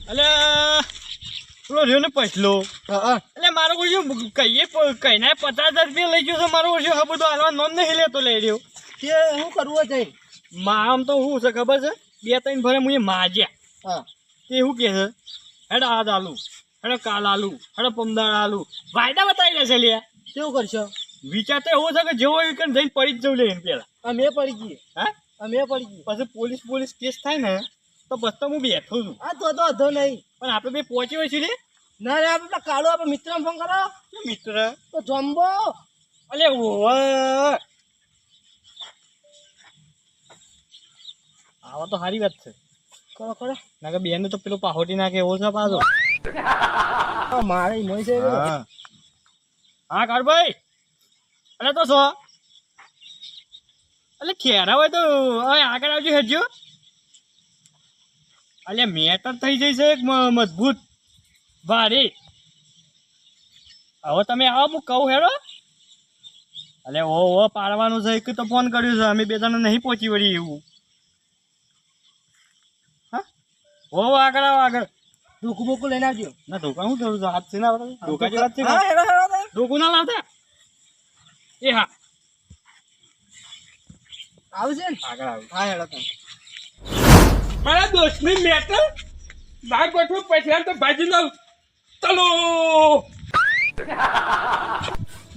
અલે પેલો રહ્યો ને પછલો એટલે મારો ઓછો કહીએ કહીને 50,000 રૂપિયા લઈ ગયો છે મારો ઓછો હા બધો હાલવા નોમ નહીં લેતો લઈ રહ્યો તે શું કરવું છે આમ તો શું છે ખબર છે 2-3 ભરે મુએ માજ્યા તે શું કહે છે હેડો આજ આલુ હેડો કાલ આલુ હેડો પમદાર આલુ વાયદા બતાવી લેશે લે કેવું કરશો વિચાર તો એવો છે કે જેવો એકન જઈને પડી જ જવું લે એમ પેલા અમે પડી ગઈ હા અમે પડી ગઈ પછી પોલીસ કેસ થાય ને તો બસ તો હું બેઠો છું આ તો વાંધો નહીં પણ આપણે બે પહોંચી હોય છે લે ના રે આપણે કાળો આપણે મિત્રને ફોન કરો મિત્ર તો જમ્બો અલે ઓવા આવા તો સારી વાત છે કરો કરો ના કે બેન તો પેલો પાહોટી નાખે એવો છે પાછો મારે મોય છે હા કાળભાઈ અલે તો સો અલે ખેરા હોય તો હવે આગળ આવજો હેડજો અલે મેટર થઈ જશે એક મજબૂત ભારે હવે તમે આવો હું કહું હેડો અલે ઓ પાડવાનું છે એક તો ફોન કર્યો છે અમે બે જણા નહીં પહોંચી વળી એવું હા ઓ આગળ આવો આગળ ધોકું બોકું લઈને આવજો ના ધોકા શું કરું છું હાથ છે ના ધોકા જેવા છે ધોકું ના લાવતા એ હા આવશે ને આગળ આવ હા હેડો તમે મારા દોસ્તની મેટર બાર ગોઠવું પૈસા તો ભાજી લઉં ચલો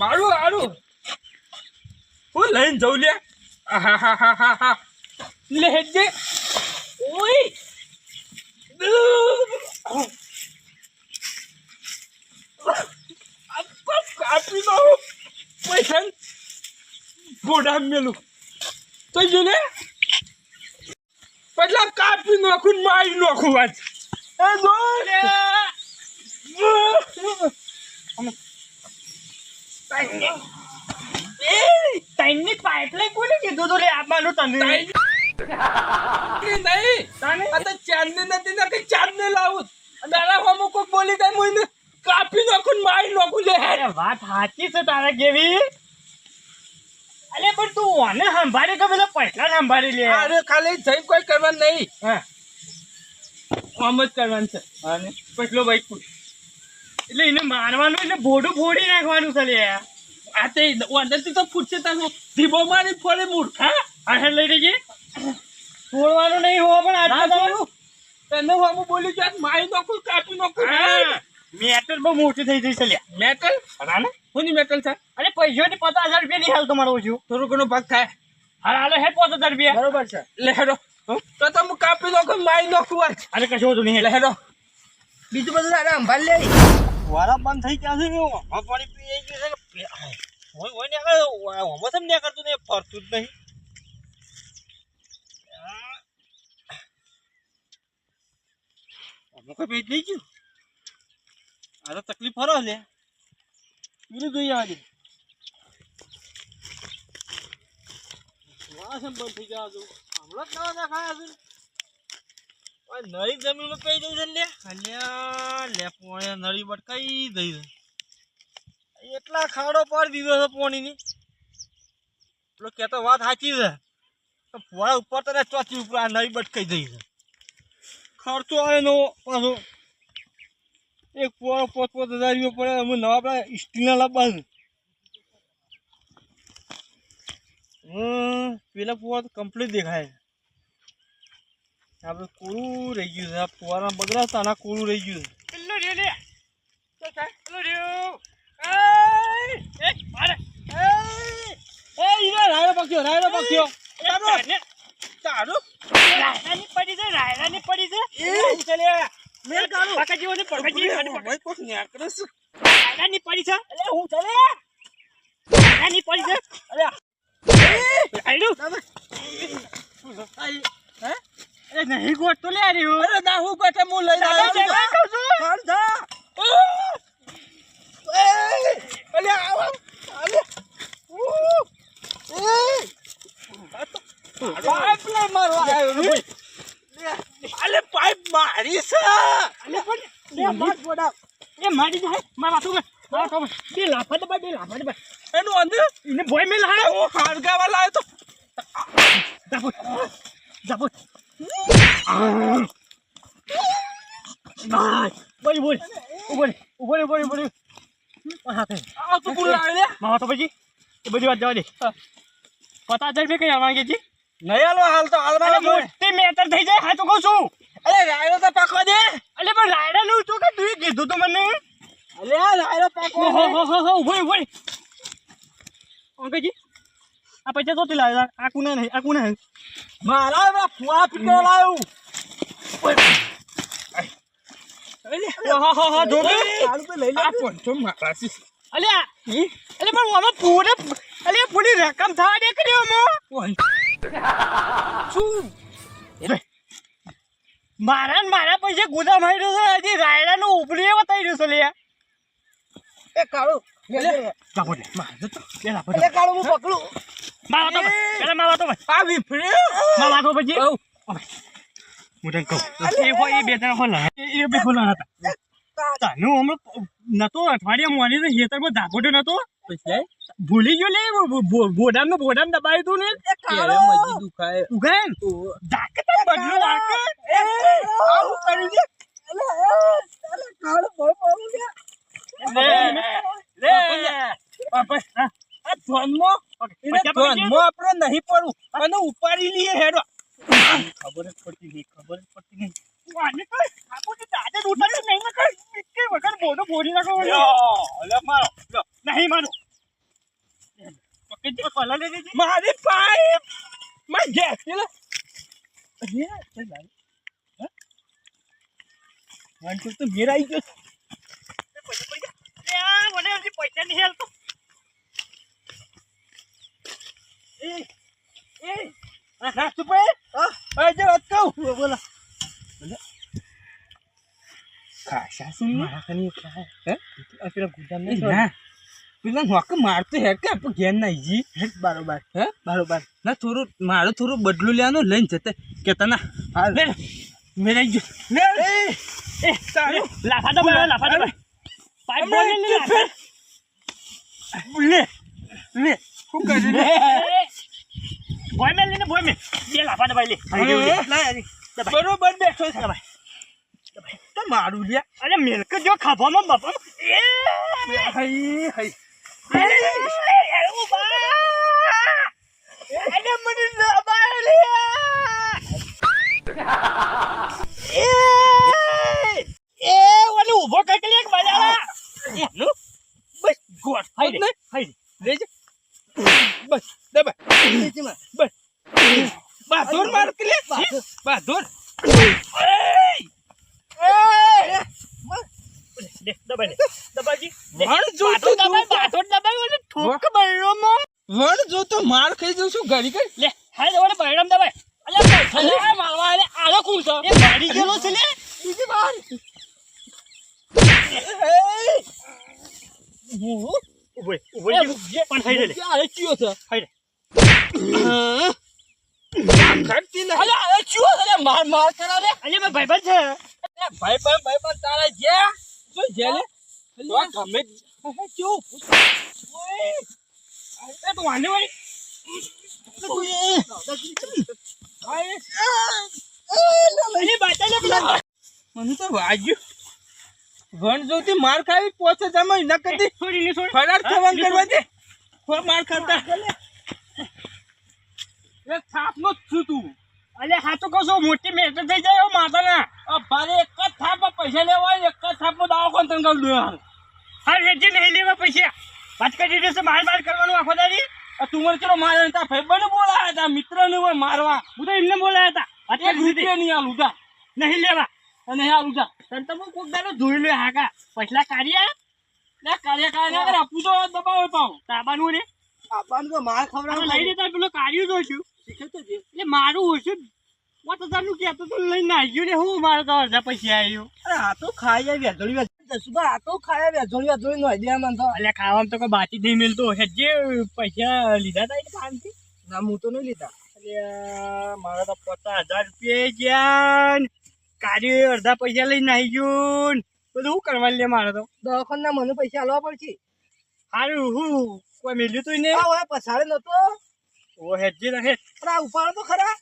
મારું હારું હું લઈને જઉં લે હા લે હેજે ઓય કાપી દો પૈસા ઘોડા મેલું તો જો ને પછી કાપી નાખું મારી નાખું વાત ટાઈમની પાઇપલાઈન કોને કીધું તો રે આપવાનું તને નહીં આ તો ચાંદને નથી ના કે ચાંદને લાવું દાડા હોમો કોઈ બોલી દે મને કાપી નાખું મારી નાખું લે અરે વાત સાચી છે તારા કેવી અલે પણ તું આને સંભાળી કે બધા પૈસા સંભાળી લે અરે ખાલી જઈ કોઈ કરવાનું નહીં હા આમ જ કરવાનું છે અને પછલો બાઈક એટલે એને મારવાનું એટલે ભોડું ફોડી નાખવાનું છે લે આ તે અંદરથી તો પૂછશે તારો ધીબો મારી ફોડે મૂર્ખા આ લઈ જઈએ ફોડવાનું નહીં હોવા પણ આટલું તને હું બોલી જાત મારી નાખું કાપી નાખું મેટર બહુ મોટી થઈ જઈ છે લે મેટલ અરે કોની મેટલ છે અરે પૈસા 50,000 રૂપિયા ની હાલ તમારો ઓછું થોડો ઘણો ભાગ થાય હાલે હે 50,000 રૂપિયા બરોબર છે લે હેડો તો તમે કાપી નાખું મારી નાખું વાત અરે કશો તો નહીં લે હેડો બીજું બધું અરે સંભાળ લે વારા બંધ થઈ ગયા છે ને પાણી પી ગયું છે હોય ને આગળ હોમો સમ ને કરતું ને ફરતું જ નહીં અમુક પેટ નહીં ગયું આ તો તકલીફ ફરો લે બીજું જોઈ આવે વાસ બંધ થઈ ગયા છું હમણાં જ નવા દેખાયા છે નળી જમીન કઈ દઈ છે લે અલ્યા લે પોણે નળી બટકાઈ દઈ છે એટલા ખાડો પાડી દીધો છે પોણીની પેલો કહેતો વાત સાચી છે તો પોળા ઉપર તો ચોથી ઉપર આ નળી બટકાઈ દઈ છે ખર્ચો આવે નો પાછો એક પોળો 5,000 રૂપિયા પડે અમે નવા આપણા સ્ટીલના લાવવા છે પેલા પોળા તો કમ્પ્લીટ દેખાય આપણે કોરું રહી ગયું છે આ પોળા બગડા તાના કોરું રહી ગયું છે પેલો રહ્યો રાયડો પક્યો તારો રાયડાની પડી છે રાયડાની પડી છે મેલ કાઢો પકાજી ઓને પકાજી ભાઈ કોક ન્યાકરસ રાયડાની પડી છે એટલે હું ચલે રાયડાની પડી છે અરે આઈડો હે અરે નહીં ગોટ તો લે રહ્યો અરે ના હું બેઠે હું લઈ આવ્યો છું ચાલ જા અલે આવો અલે પાઇપ લે મારવા આવ્યો રે અલે પાઇપ મારી છે અલે પણ લે માર બોડા એ મારી જાય મારા તો બે લાફા દે એનું અંદર એને ભોય મેલ હા હું હાડગાવા લાવ્યો તો જાપો બોલ બોલ ઉભો આ તો કોણ લાવે લે માવા તો પછી એ બધી વાત જવા દે 50,000 રૂપિયા કઈ માંગે છે નહીં હાલો હાલ તો હાલ અરે મોટી મેટર થઈ જાય હા તો કહું છું અરે રાયડો તો પાકવા દે અલે પણ રાયડા નું તું કે તું કીધું તો મને અલે રાયડો પાકવા દે ઉભો અંકલજી આ પૈસા તો લાવ્યા આ કુના નહીં મારા ફુવા પીકરા લાવ્યું સારું તો લઈ લે આ પંચો મારા છે અલ્યા અલે પણ આમાં પૂરે અલે પૂરી રકમ થવા દે કર્યો મો શું મારા પૈસા ગુદામ આવી રહ્યો છે હજી રાયડા નું ઉપડી બતાવી રહ્યું છે લે એ કાળુ જાપો લે એ કાળુ હું પકડું માવા તો આ વિફર્યો માવા તો પછી હું તને કહું એ હોય એ બે ત્રણ ખોલા એ બે ખોલા હતા તાનું હમણાં નતો અઠવાડિયા મોની તો હેતરમાં ધાકોટો નતો પછી ભૂલી ગયો લે બોડામ દબાવ્યું તું ને કેરે મજી દુખાય ઉગાય ને ધાકતા બદલું ધાક આવું કરી દે અલે કાળુ બહુ બોલું લે આ ધોનમાં આપણે નહીં પડવું અને ઉપાડી લઈએ હેડો ખબર જ પડતી નહીં આને કઈ આપણે દાદા ઉઠાડી નહીં ને કઈ કે વગર બોડો બોડી નાખો અલે મારો નહીં મારો પકડી કોલા લે દે મારી પાઇપ માં ગેસ લે વન ટુ તો મેરા આવી ગયો મને હજી પૈસા નહીં હાલતો હા તું પે હા જે વાત કહું બોલા ખાસા સુન મારા કની ખાય હે આ પેલા ગુદામ ને ના પેલા નોક મારતો હેડ કે આપણે ઘેર ના જી બરોબર હે બરોબર ના થોડું મારું થોડું બદલું લેવાનું લઈને જતે કેતા ના હા લે મેરા જો લે એ તારું લાફા દો પાઇપ બોલ લે લે શું કરી લે બોય મેલ ને બોય મેલ બે લાફા દબાઈ લે બરોબર બેઠો છે ભાઈ તો મારું લે અરે મિલ્ક જો ખાવામાં બાપા હઈ હઈ અરે મને દબાઈ લે એ ઓલે ઉભો કરી લે બજારા નું બસ ગોળ હાઈ રે લેજે બસ દબા બસ બહાદુર માર કે લે બહાદુર દે દબાઈ દબાજી વણ જોતો દબાઈ ઓલે ઠોક બૈરો મો વણ જોતો માર ખાઈ જઉં છું ઘડી કઈ લે હાઈ ઓલે બૈરામ દબાઈ અલે પૈસા લે મારવા અલે આલો કોણ છે એ ગાડી ગેલો છે લે બીજી વાર ઉભો પણ હાઈ રે અરે કયો છે હાઈ રે ખડતી ને અલે અરે ચુઓ અલે માર કરા રે અલે મે ભાઈબંધ છે ભાઈ તારા જે શું જેલે તો ગમે ચૂપ એ તો વાંધે વાળી અલે બાટા લે પેલા મને તો વાગ્યું વણ જોતી માર ખાવી પોચે જમાઈ ન કદી છોડી ને છોડ ફરાર થવાન કરવા દે ખો માર ખાતા એ થાપનો જ છું તું અલે હા તો કહો છો મોટી મેટર થઈ જાય ઓ માતાના આ ભારે એક જ થાપ પૈસા લેવા એક જ થાપનો દાવો કોણ તને કહું દઉં હા રેજી નહીં લેવા પૈસા વાત કરી દેશે માર કરવાનું આખો દાડી તું મને ચલો મારે તા ભાઈબંધ બોલાયા હતા મિત્ર ને મારવા હું તો એમને બોલાયા હતા વાત એક કરી રૂપિયા નહીં આલું તા નહીં લેવા અને આલું તા તને તો હું કોક દાડો જોઈ લે હાકા પછલા કાર્યા લે કાર્ય ના કરે આપું તો દબાવે પાઉં તાબાનું ને આપણને તો માર આપણે ખવડાવ લઈ લેતા પેલો કાર્યું જોઈશું શીખતો છે એટલે મારું ઓછું 5000 નું કહેતો તો લઈને આવ્યું ને હું મારે તો અડધા પૈસા આવ્યું અરે આ તો ખાઈ જાય વેધોળી જસુભા આ તો ખાય વેધોળી નો દે મન તો અલ્યા ખાવામાં તો કોઈ બાકી નહીં મિલતો જે પૈસા લીધા હતા એટલે પાનથી ના હું તો નહીં લીધા અલ્યા મારા તો 50,000 રૂપિયા ગયા કાર્ય અડધા પૈસા લઈને આવી ગયું બધું શું કરવા લે મારે તો દવાખાના મને પૈસા આલવા પડશે સારું હું કોઈ મેલ્યું તું ને આ હવે પછાડે નતો ઓ હેજી રહે પણ આ ઉપાડો તો ખરા